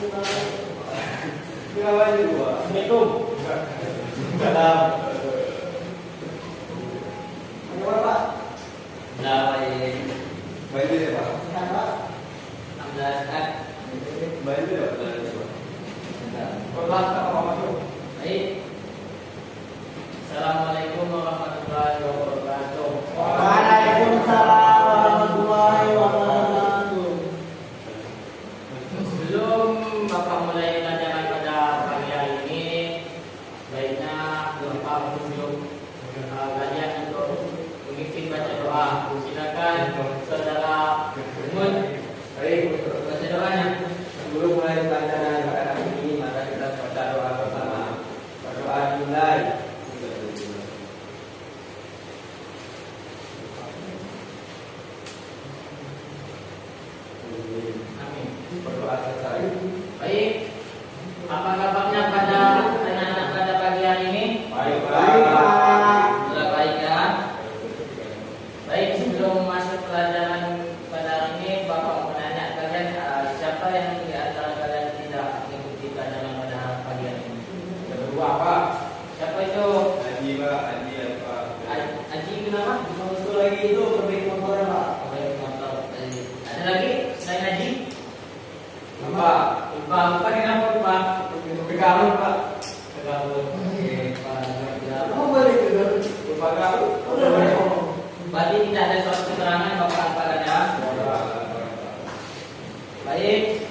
Assalamualaikum. Salam. Bagaimana Pak? Baik. Baik ya Pak. Sehat Pak. Alhamdulillah sehat. Baik ya Pak. Baik. Assalamualaikum warahmatullahi wabarakatuh. Waalaikumsalam warahmatullahi wabarakatuh. Sebelum Bapak mulai pelajaran pada pagi hari ini, baiknya Bapak menunjuk kalian untuk memimpin baca doa. Silakan saudara Umut. Baik. Baca doanya. Sebelum mulai pelajaran pada hari ini, mari kita baca doa bersama. Berdoa dimulai. Amin. Berdoa selesai. Baik. Apa kabarnya pada anak-anak pada pagi hari ini? Baik Pak. Sudah baik ya? Baik, sebelum masuk pelajaran pada hari ini, Bapak mau menanya kalian siapa yang di antara kalian tidak mengikuti pelajaran pada pagi hari ini? Kedua Pak. Siapa itu? Haji Pak. Haji ya Pak. Aji kenapa? Satu lagi itu perbaiki motor Pak. Baik, motor. Ada lagi selain Aji? Lupa. Lupa kenapa lupa? Pegangan Pak. Tergabung. Oke, Pak. Kamu boleh tidur. Lupa kau. Berarti tidak ada suatu keterangan Bapak apakan ya? Baik,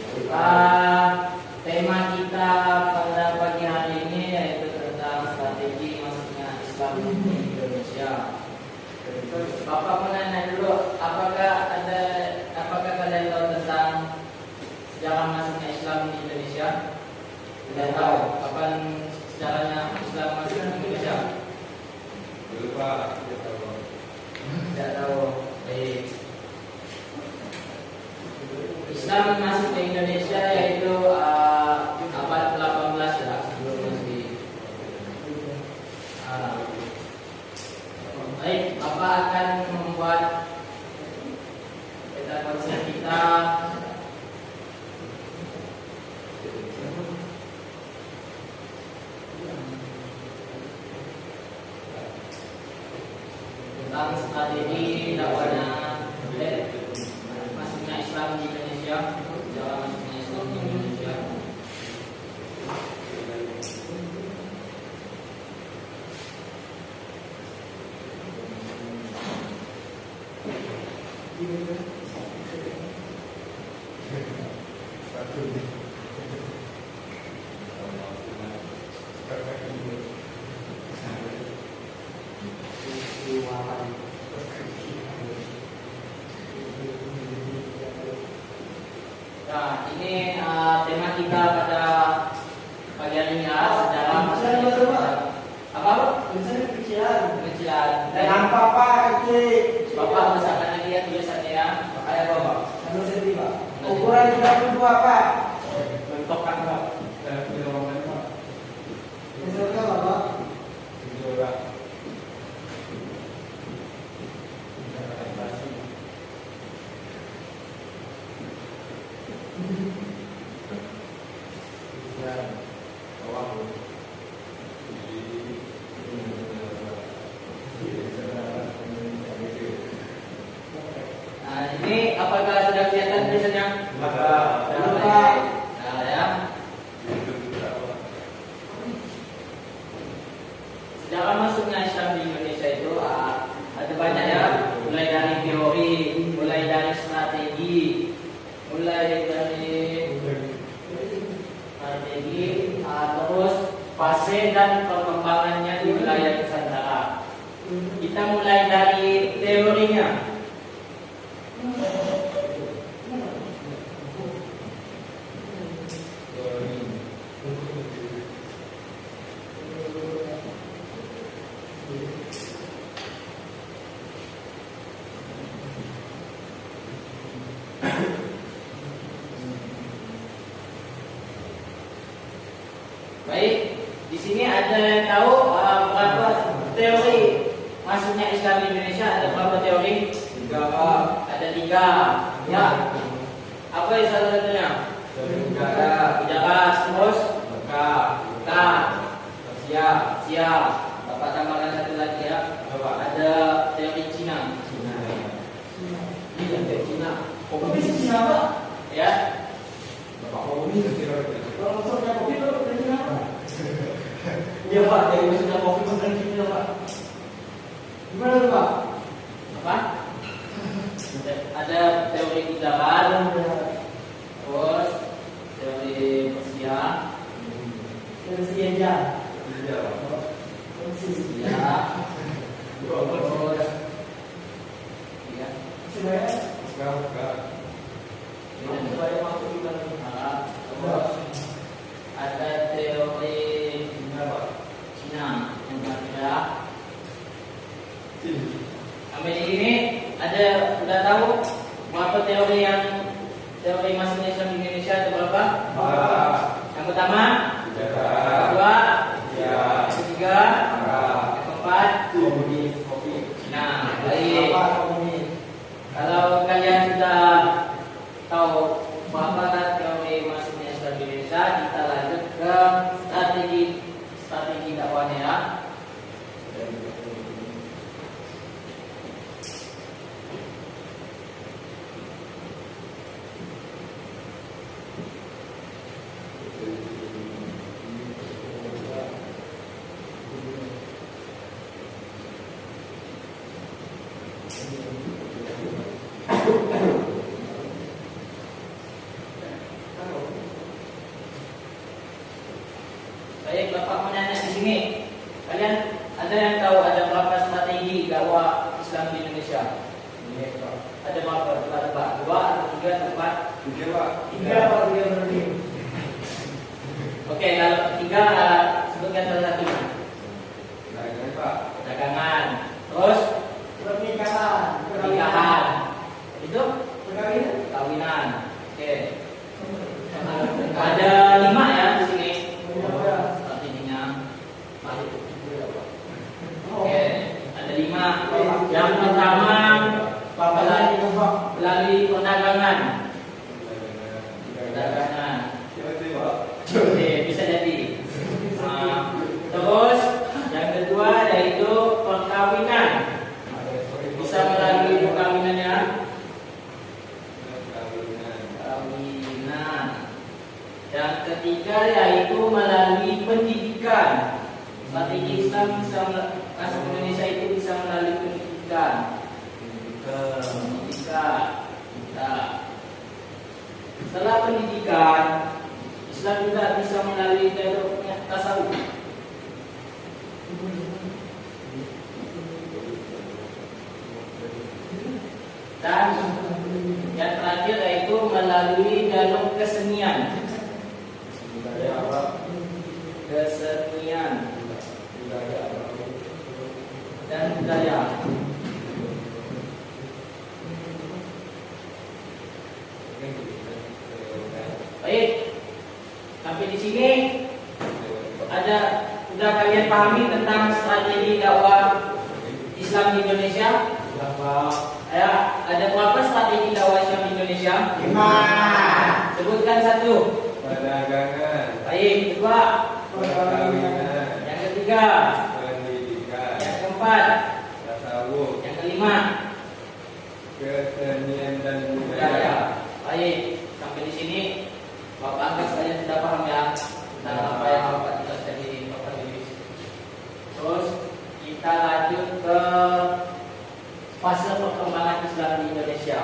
tema kita pada pagi hari ini yaitu tentang strategi masuknya Islam di Indonesia. Bapak mau nanya dulu, apakah kalian tahu tentang sejarah masuknya Islam di Indonesia? Tidak tahu. Kapan sejarahnya Islam masuk di Indonesia? Lupa. Tidak tahu. Baik. Islam masuk ke Indonesia yaitu abad 18 ya, sebelum Masehi. Baik, Bapak akan membuat peta konsep kita tentang strategi dakwahnya masuknya Islam di Indonesia, sejarah masuknya Islam di Indonesia. Nah, ini tema kita pada pagi hari ini ya, sejarah masuknya apa? Tulisannya kecilan. Kecilan. Dan papa kecil. Bapak besarkan lagi ya tulisannya ya. Ayah Bapak. Satu senti Pak. Ukuran 32 Pak. Mentokan Pak. Di ruangan Pak. Misalnya Bapak. Jujur Pak. Nah, ini apakah sudah kelihatan tulisannya? Maka Nah, ya. Sejarah masuknya Islam di Indonesia itu ada banyak ya, mulai dari teori, mulai dari strategi, terus fase dan perkembangannya di wilayah Nusantara. Kita mulai dari teorinya. Baik, di sini ada yang tahu berapa teori masuknya Islam di Indonesia? Ada berapa teori? 3 Pak. Ada 3. Ya. Apa yang salah satunya? Pujaka, terus Ka, siap. Bapak tambahkan satu lagi ya. Ada teori Cina. Ini yang dari Cina. Kok bisa Cina Pak? Ya. Bapak mau ini kira-kira. Kalau maksudnya kopi itu dari Cina Pak? Iya Pak, dari maksudnya kopi itu dari Cina Pak. Gimana tuh Pak? Apa? Ada teori udaran, terus teori Persia, Dari Siaja. Iya, Pak. ya, terus ya, Sebenarnya Enggak. saya masuk di dalam. terus ada teori Cina, Pak. Cina yang ketiga. Sini. Sampai di sini ada udah tahu berapa teori masuknya Islam di Indonesia ada berapa? Yang pertama, Tiga. yang kedua, Tiga. yang ketiga, yang keempat. Kopi. Nah, baik. Apa komunis? Kalau kalian sudah tahu berapa teori masuknya Islam di Indonesia, kita lanjut ke strategi dakwahnya ya. Baik, Bapak mau nanya di sini. Kalian ada yang tahu ada berapa strategi dakwah Islam di Indonesia? Ada berapa? Ada berapa? 2 atau 3 atau 4? Tiga, Pak. Tiga Pak, tiga berarti. Oke, kalau 3 sebutkan salah satunya. Dagangan, Pak. Dagangan. Terus pernikahan. Itu Perkawinan. kawinan. Oke. Ada 5 ya di sini strateginya. Oke, ada 5. Yang pertama melalui perdagangan. Perdagangan. Oke, bisa jadi. Terus yang kedua yaitu perkawinan. Bisa melalui perkawinannya. Perkawinan. Yang ketiga yaitu melalui pendidikan. Strategi Islam masuk Indonesia itu bisa melalui pendidikan. Pendidikan. Nah, setelah pendidikan, Islam juga bisa melalui teorinya tasawuf. Dan yang terakhir yaitu melalui jalur kesenian. Kesenian dan budaya. Baik, sampai di sini sudah kalian pahami tentang strategi dakwah Islam di Indonesia? Ya, ada berapa strategi dakwah Islam di Indonesia? 5. Sebutkan satu. Perdagangan. Baik, kedua. Perkawinan. Yang ketiga. Pendidikan. Yang keempat. Tasawuf. Yang kelima. Kesenian dan budaya. Budaya. Baik, sampai di sini Bapak anggap kalian sudah paham ya tentang apa yang Bapak jelaskan di Bapak Yudis. Terus kita lanjut ke fase perkembangan Islam di Indonesia.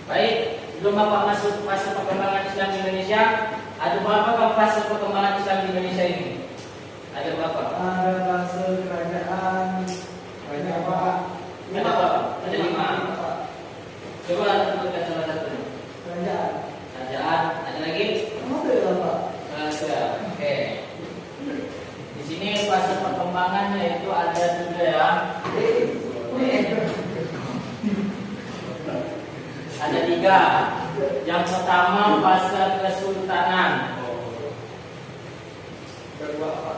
Baik, sebelum Bapak masuk fase perkembangan Islam di Indonesia, ada berapa fase perkembangan Islam di Indonesia ini? Ada berapa? Ada fase kerajaan. Banyak Pak. Ada berapa? Ada 5. Pak. Coba tentukan salah satu. Kerajaan. Kerajaan, ada lagi? Kamu ada ya Pak? Ada. Oke. Di sini fase perkembangannya itu ada 3 ya. tiga. Yang pertama fase kesultanan. Kedua apa?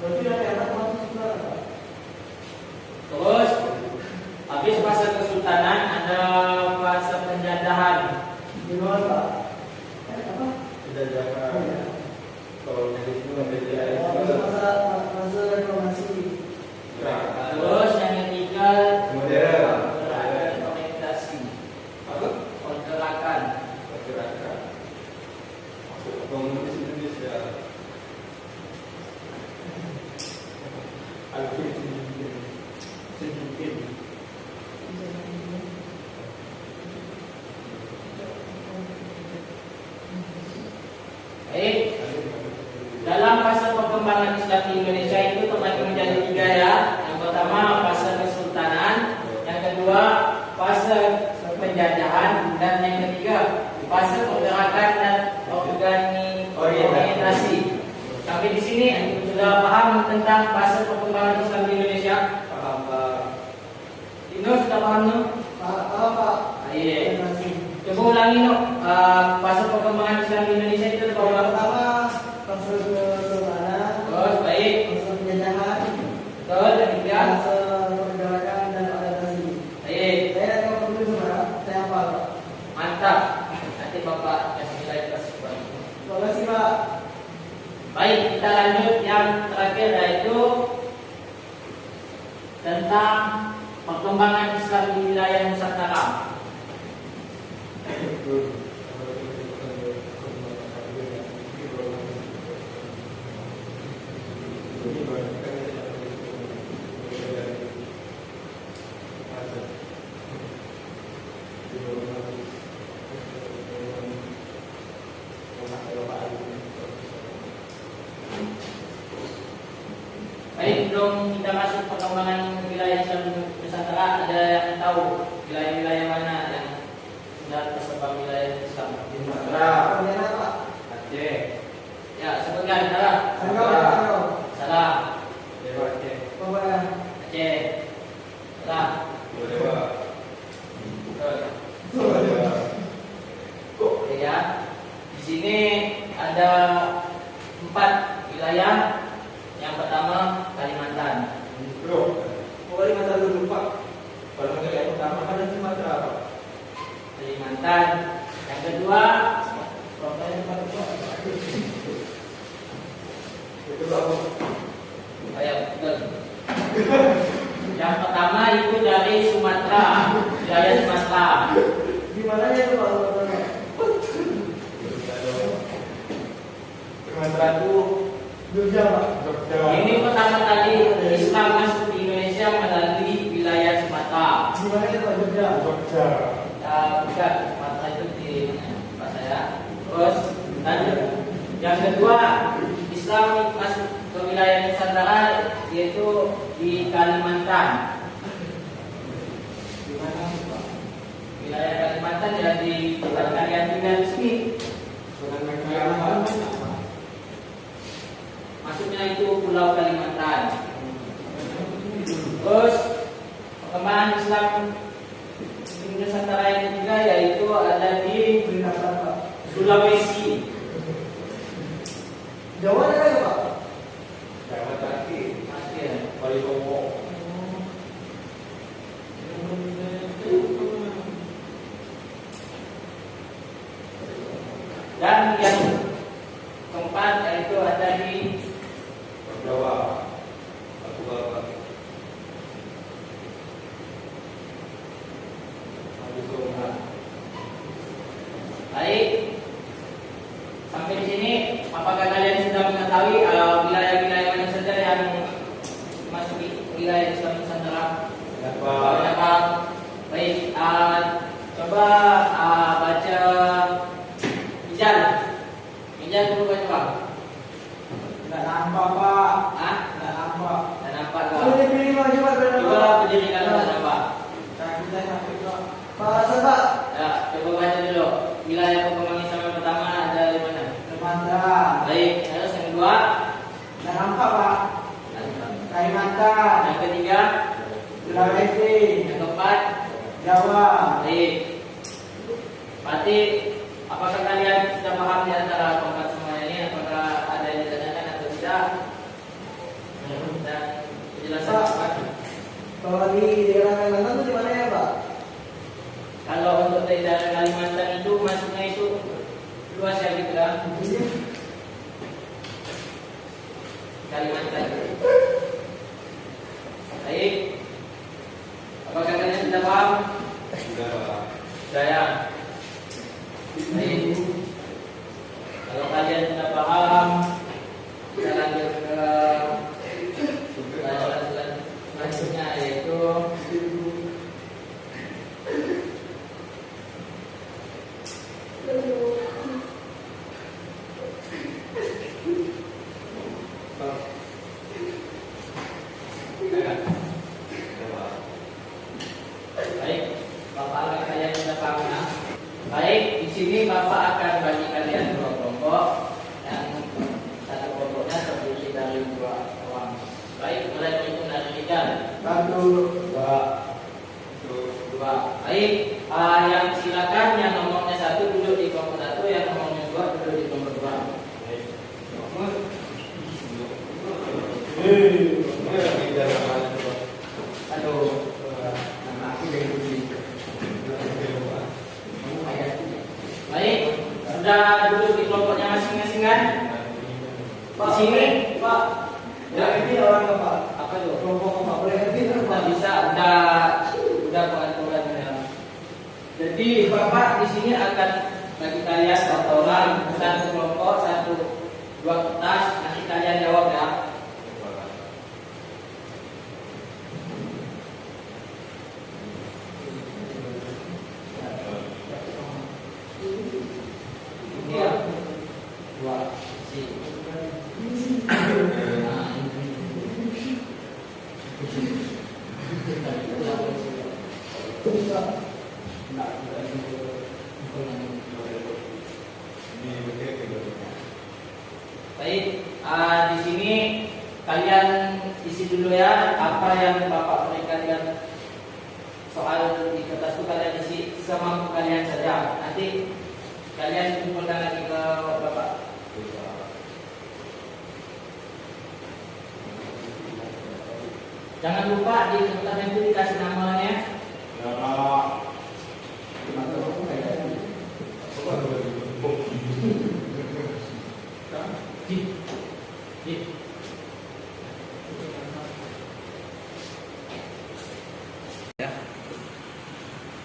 Berarti dari anak masuk sekolah, Pak. Terus habis fase kesultanan ada fase penjajahan. Di luar, Pak. Apa? Tidak jaga. Oh, ya. Kalau dari itu menjadi Masa reformasi. Terus yang ketiga Modern. orientasi, Apa? pergerakan. Pergerakan. Masuk komunis Indonesia. Sedikit. Baik. Dalam fase perkembangan Islam di Indonesia itu terbagi menjadi tiga ya. Yang pertama fase kesultanan, yang kedua fase penjajahan, dan yang ketiga fase pergerakan dan orientasi. Sampai di sini sudah paham tentang fase perkembangan Islam di Indonesia? Paham Pak? Ino sudah paham no? Pak. Iya. Coba ulangi no. Fase perkembangan Islam di Indonesia itu Yang berapa? pertama, fase kesultanan. Terus baik. Fase penjajahan. Terus yang ketiga. Fase pergerakan dan orientasi. Baik. Saya akan menulis saudara. Saya hafal, Pak. Mantap. Nanti Bapak kasih nilai plus. Terima kasih, Pak. Baik, kita lanjut yang terakhir yaitu tentang perkembangan Islam di wilayah Nusantara. Baik, belum kita masuk perkembangan wilayah Islam Nusantara, ada yang tahu wilayah-wilayah mana yang sudah tersebar wilayah Islam di Nusantara? Kemudian apa? Aceh. Ya, sebutkan. Salah. Sanggau. Salah. Dewa Aceh. Pembawa. Aceh. Salah. Dewa. Betul. Dewa. Oke ya. Di sini ada 4 wilayah. Yang pertama Kalimantan. Bro, Kalimantan dulu Pak. Kalau yang pertama ada Sumatera Pak. Kalimantan. Yang kedua Itu apa? betul. Yang pertama itu dari Sumatera, wilayah Sumatera. Di mananya itu, Pak? Sumatera itu Jogja, Pak. Jogja. Ini pertama kali Islam masuk di Indonesia melalui wilayah Sumatera. Di mana itu, Pak? Jogja. Jogja. Bukan, Sumatera itu di Pak saya. Terus lanjut. Yang kedua, Islam masuk ke wilayah Nusantara yaitu di Kalimantan. Di mana, Pak? Wilayah Kalimantan ya di Kalimantan di sini. Maksudnya itu Pulau Kalimantan. Terus perkembangan Islam di Nusantara yang ketiga yaitu ada di Sulawesi. Jawa ada nggak, Pak? Jawa Tengah. Masih ya. Balikongo. Dan yang keempat yaitu ada di Jawa. Aku bawa. Habis itu baik. Sampai di sini apakah kalian sudah mengetahui wilayah-wilayah mana saja yang memasuki wilayah Islam Nusantara? apa? Baik, coba baca Ijal. Ijal dulu baca Pak. Nggak nampak, Pak. Hah? Nggak nampak. Dan nampak Pak. Coba dipilih, Pak. Coba Coba berdiri kalau ada Pak. Kita sampai, Pak. Pak, Pak. Ya, coba baca dulu. Wilayah perkembangan Islam yang pertama ada di mana? Kalimantan. Baik, terus yang kedua Nggak nampak, Pak. Kalimantan. yang ketiga, Sulawesi. yang keempat, Jawa. baik. Berarti apakah kalian sudah paham di antara keempat semua ini? Apakah ada yang ditanyakan atau tidak? Dan penjelasan apa? Kalau di daerah Kalimantan itu di mana ya Pak? Kalau untuk daerah Kalimantan itu masuknya itu luas ya gitu kan? Kalimantan. Baik. Apakah kalian sudah paham? Sudah, Pak. Sudah ya. Baik. Kalau kalian sudah paham, kita lanjut ke pelajaran selanjutnya yaitu baik. Bapak akan kalian sudah paham ya? Baik, di sini Bapak akan bagi kalian dua kelompok. Yang satu kelompoknya terdiri dari dua orang. Baik, mulai berhitung dari tiga. 1, 2. Baik, yang silakan yang nomornya 1 duduk di kelompok 1, yang nomornya 2 duduk di kelompok 2. Aduh, nama aku dari Budi. Baik, sudah duduk di kelompoknya masing-masing kan? Di sini, Pak. Ya. Ini orang Pak. apa itu? Kelompok Pak boleh ganti kan Pak? Nggak bisa, udah pengaturan ya. Jadi Bapak di sini akan bagi kalian satu orang, satu kelompok, dua kertas, nanti kalian jawab ya. Ini ya, dua, Baik, di sini kalian isi dulu ya apa yang Bapak berikan soal di kertas itu kalian isi semampu kalian saja. Nanti kalian kumpulkan lagi ke Bapak. Jangan lupa di kertas itu dikasih namanya. Ya.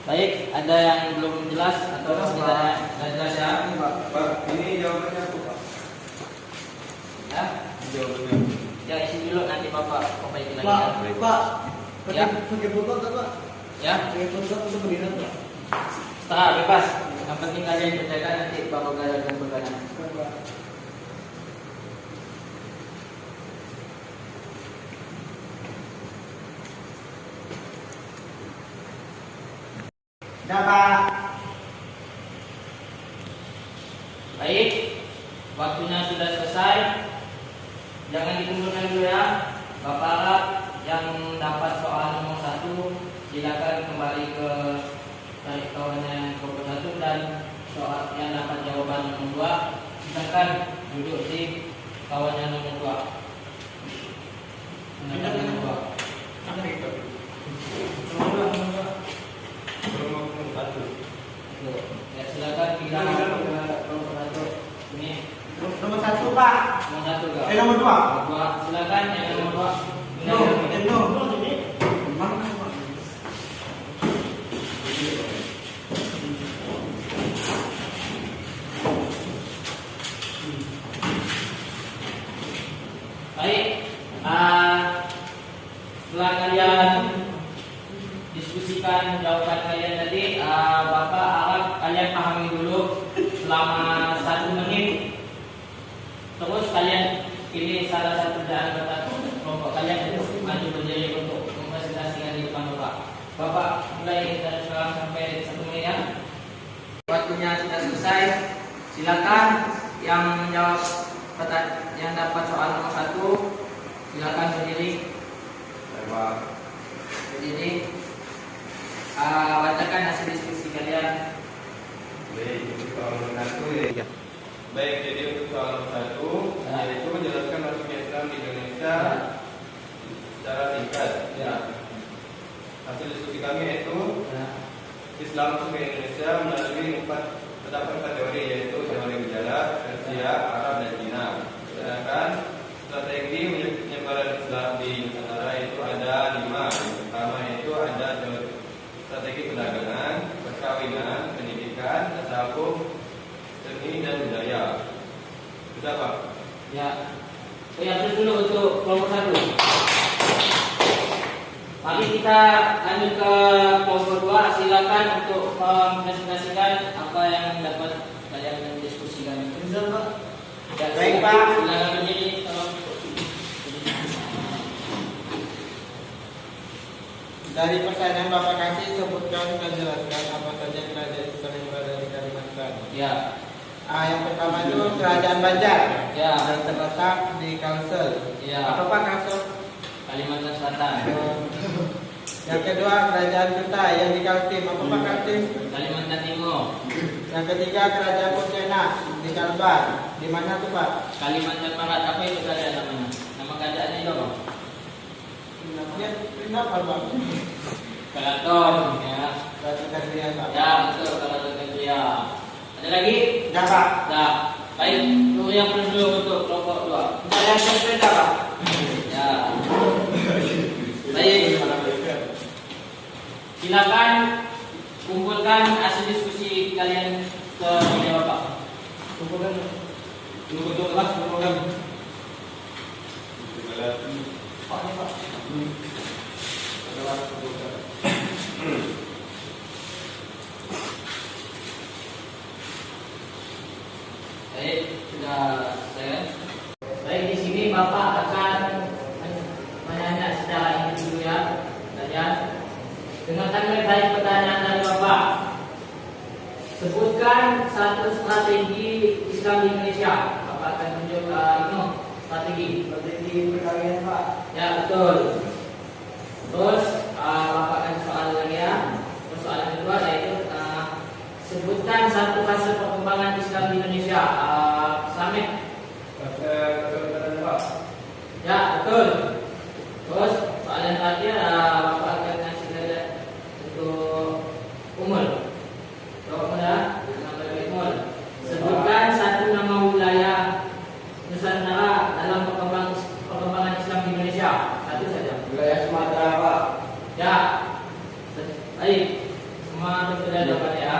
Baik, ada yang belum jelas atau sudah jelas ya? Pak, ini jawabannya apa, Pak? Ya, Jawabannya. ya isi dulu nanti Bapak perbaiki lagi. Pak, Ya. Pak. Ya. Pakai foto tak Pak? Ya, Pakai foto untuk berikan Pak. setengah bebas. Yang penting kalian kerjakan nanti Bapak dan berkata. Dapat. Baik, waktunya sudah selesai. Jangan dikumpulkan dulu ya. Bapak harap yang dapat soal nomor 1 silakan kembali ke tarik kawannya kelompok 1 dan soal yang dapat jawaban nomor 2 silakan duduk di kawannya nomor 2. Nomor 2. Ya silakan kita ke kelompok 1. Ini Nomor 1 Pak. nomor 1 enggak? Nomor 2. Nomor 2. Silakan yang nomor 2. Mana Pak? Baik, setelah kalian diskusikan jawaban kalian tadi, Bapak harap kalian pahami dulu selama 1 menit. Terus kalian pilih salah satu dari anggota kelompok kalian untuk maju berdiri untuk mempresentasikan di depan Bapak. Bapak mulai dari sekarang sampai 1 menit ya. Waktunya sudah selesai. Silakan yang menjawab yang dapat soal nomor 1 silakan berdiri. Berdiri. Bacakan hasil diskusi kalian. Ya. Baik, jadi untuk soal nomor 1 yaitu menjelaskan masuknya Islam di Indonesia secara singkat. Ya. Hasil diskusi kami yaitu Ya. Islam masuk ke Indonesia melalui terdapat 4 teori, yaitu teori gejala, Persia, Arab, dan Cina. Sedangkan strategi penyebaran Islam di Nusantara itu ada 5. Yang pertama itu ada strategi perdagangan, perkawinan, pendidikan, tasawuf, seni, dan budaya. Sudah, Pak? Ya. Terus dulu untuk kelompok 1. Mari kita lanjut ke kelompok 2. Silakan untuk mempresentasikan apa yang dapat kalian diskusikan. Rizal, Pak. Ya, Baik, Pak. Silakan berdiri. Dari pertanyaan Bapak kasih sebutkan dan jelaskan apa saja kerajaan Islam yang berada di Kalimantan. Ya. Yang pertama itu Kerajaan Banjar Ya. yang terletak di Kalsel. Ya. Apa Pak Kalsel? Kalimantan Selatan. Yang kedua Kerajaan Kutai yang di Kaltim. Apa Pak Kaltim? Kalimantan Timur. Yang ketiga Kerajaan Pontianak di Kalbar. Di mana tuh Pak? Kalimantan Barat. Apa itu kerajaan namanya? Nama kerajaannya itu apa? Ya, kenapa Pak? Keraton. Ya. Kerajaan Kadrian Pak. Ya, betul. Keraton Kedria. Ada lagi? Ya Pak. Nah, baik. Itu yang perlu untuk kelompok 2. Saya sepeda Pak. Ya. Baik. Silakan kumpulkan hasil diskusi kalian ke meja Bapak. Kumpulkan. Untuk kelas, kumpulkan. Pak, ini, Pak. Baik, sudah saya. Baik, di sini Bapak akan menanya secara individu ya. Dengarkan baik-baik pertanyaan dari Bapak. Sebutkan satu strategi Islam di Indonesia. Bapak akan tunjuk strategi perkawinan, Pak. Ya, betul. Terus Bapak akan soal lagi ya. Persoalan kedua yaitu sebutkan satu fase perkembangan Islam di Indonesia. Samit. Pak. Ya, betul. Terus soalan terakhir Bapak akan kasih dada untuk Umul. Jawab mudah, sampai Umul. Sebutkan satu nama wilayah Nusantara dalam perkembangan Islam di Indonesia. Satu saja. Wilayah Sumatera, Pak. Ya. Baik. Semua sudah dapat ya.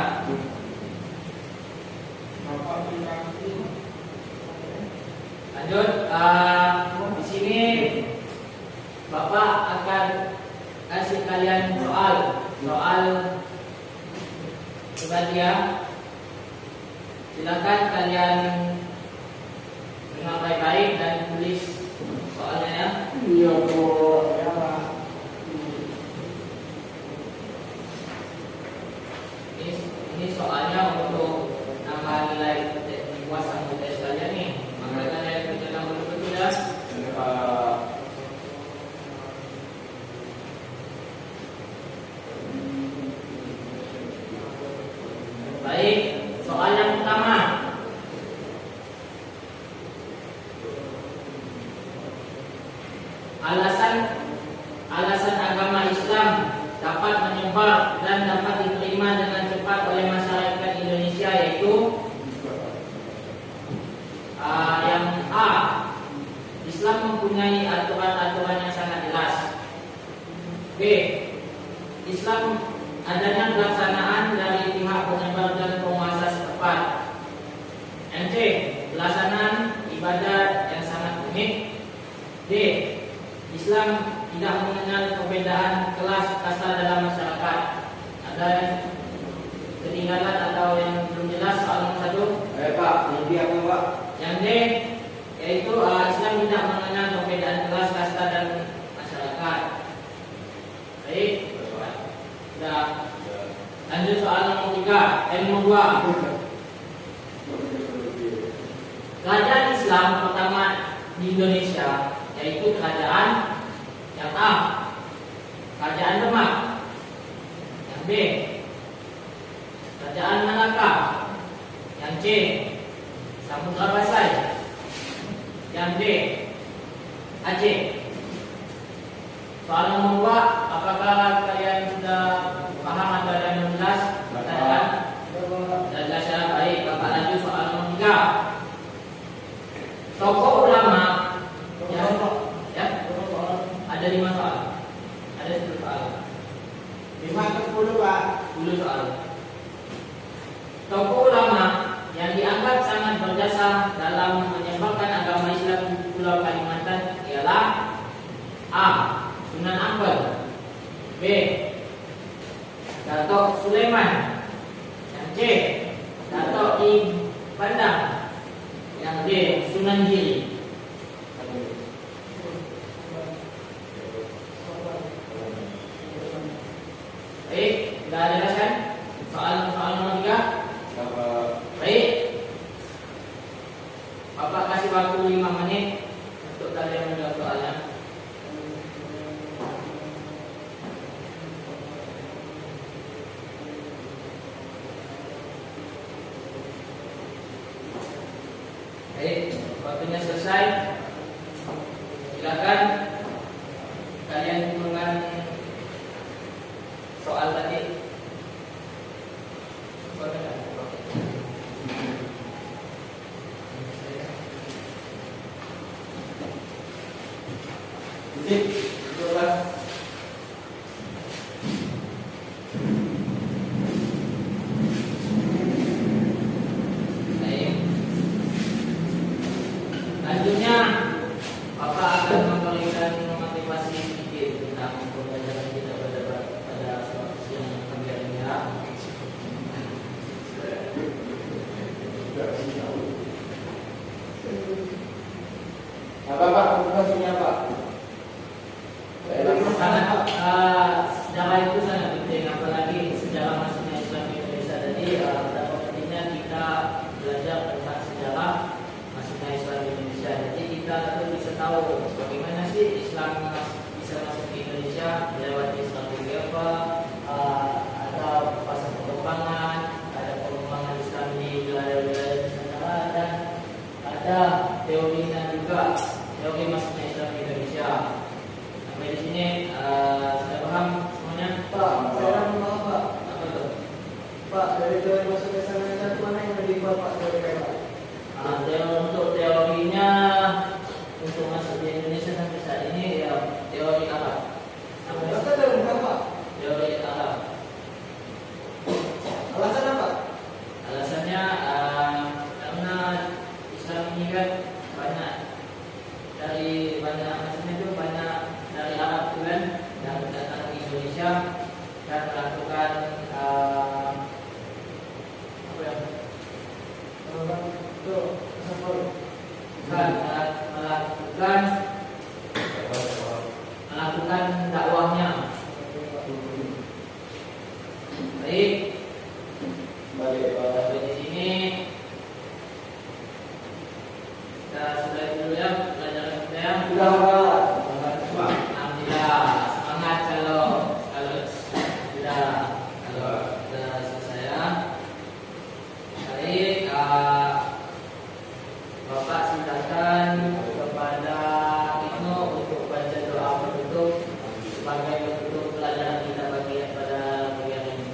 Lanjut. Di sini Bapak akan kasih kalian soal pribadi ya. Silakan kalian dengar baik-baik dan tulis soalnya ya. Iya, Bu. Ya, Pak. Ini soalnya untuk nama nilai puas anggota sekalian nih. Maka kalian kerjakan betul-betul ya. Baik, soal yang pertama. Alasan agama Islam dapat menyebar dan dapat diterima dengan cepat oleh masyarakat Indonesia yaitu yang A. Islam mempunyai aturan-aturan yang sangat jelas. B. Islam adanya pelaksanaan dari pihak penyebar dan penguasa setempat. C. Pelaksanaan ibadat yang sangat unik. D. Islam tidak mengenal perbedaan kelas kasta dalam masyarakat. Ada yang ketinggalan atau yang belum jelas soal nomor 1? Pak, nanti apa, Pak? Yang D yaitu Islam tidak mengenal perbedaan kelas kasta dan masyarakat. Baik, sudah. Lanjut soal nomor 3, nomor 2. Kerajaan Islam pertama di Indonesia yaitu kerajaan yang A. Kerajaan Demak. Yang B. Kerajaan Malaka. Sudah selesai. Yang D, Aceh. Soal nomor 2, apakah kalian sudah paham atau ada yang belum jelas? Sudah jelas ya, baik. Bapak lanjut soal nomor 3. Tokoh ulama ya, ada 5 soal. Ada 10 soal. 5 ke 10 Pak. 10 soal. Tokoh ulama yang dianggap sangat berjasa dalam menyebarkan agama Islam di Pulau Kalimantan ialah A. Sunan Ampel, B. Datuk Sulaiman, yang C. Datuk I. Pandang, yang D. Sunan Giri. Baik, sudah ada jelaskan soal nomor 3. Baik, Bapak kasih waktu 5 menit untuk kalian menjawab soalnya. Baik, waktunya selesai. Silakan kalian hubungkan soal tadi. Selanjutnya, Bapak akan memberikan motivasi sedikit tentang pembelajaran kita pada siang pagi hari ini. Apa Pak? Motivasinya Pak? Sejarah itu sangat penting, apalagi sejarah masuknya Islam di Indonesia. Jadi betapa pentingnya kita belajar tentang sejarah masuknya Islam di Indonesia. Jadi kita perlu bisa tahu bagaimana sih Islam bisa masuk ke Indonesia, melewati strategi apa, ada fase pengembangan, ada pengembangan Islam di wilayah-wilayah Nusantara, dan ada teorinya juga, teori masuknya Islam di Indonesia. Sampai di sini sudah paham semuanya? Pak, saya mau Pak. Apa tuh? Pak, dari teori masuk ke sana itu mana yang lebih kuat Pak dari Pak? Untuk teorinya, untuk masuk di Indonesia sampai saat ini ya teori Arab. Apa teori Pak? Teori Arab. Alasan apa? Alasannya karena Islam ini kan banyak dari Arab itu kan yang datang ke Indonesia dan melakukan melakukan dakwahnya. Baik, sampai di sini kita sudah dulu ya pelajaran kita ya. Alhamdulillah, semangat kalau sudah selesai ya. Baik, Bapak silakan kepada Ibnu untuk baca doa penutup sebagai penutup pelajaran kita pada bagian ini.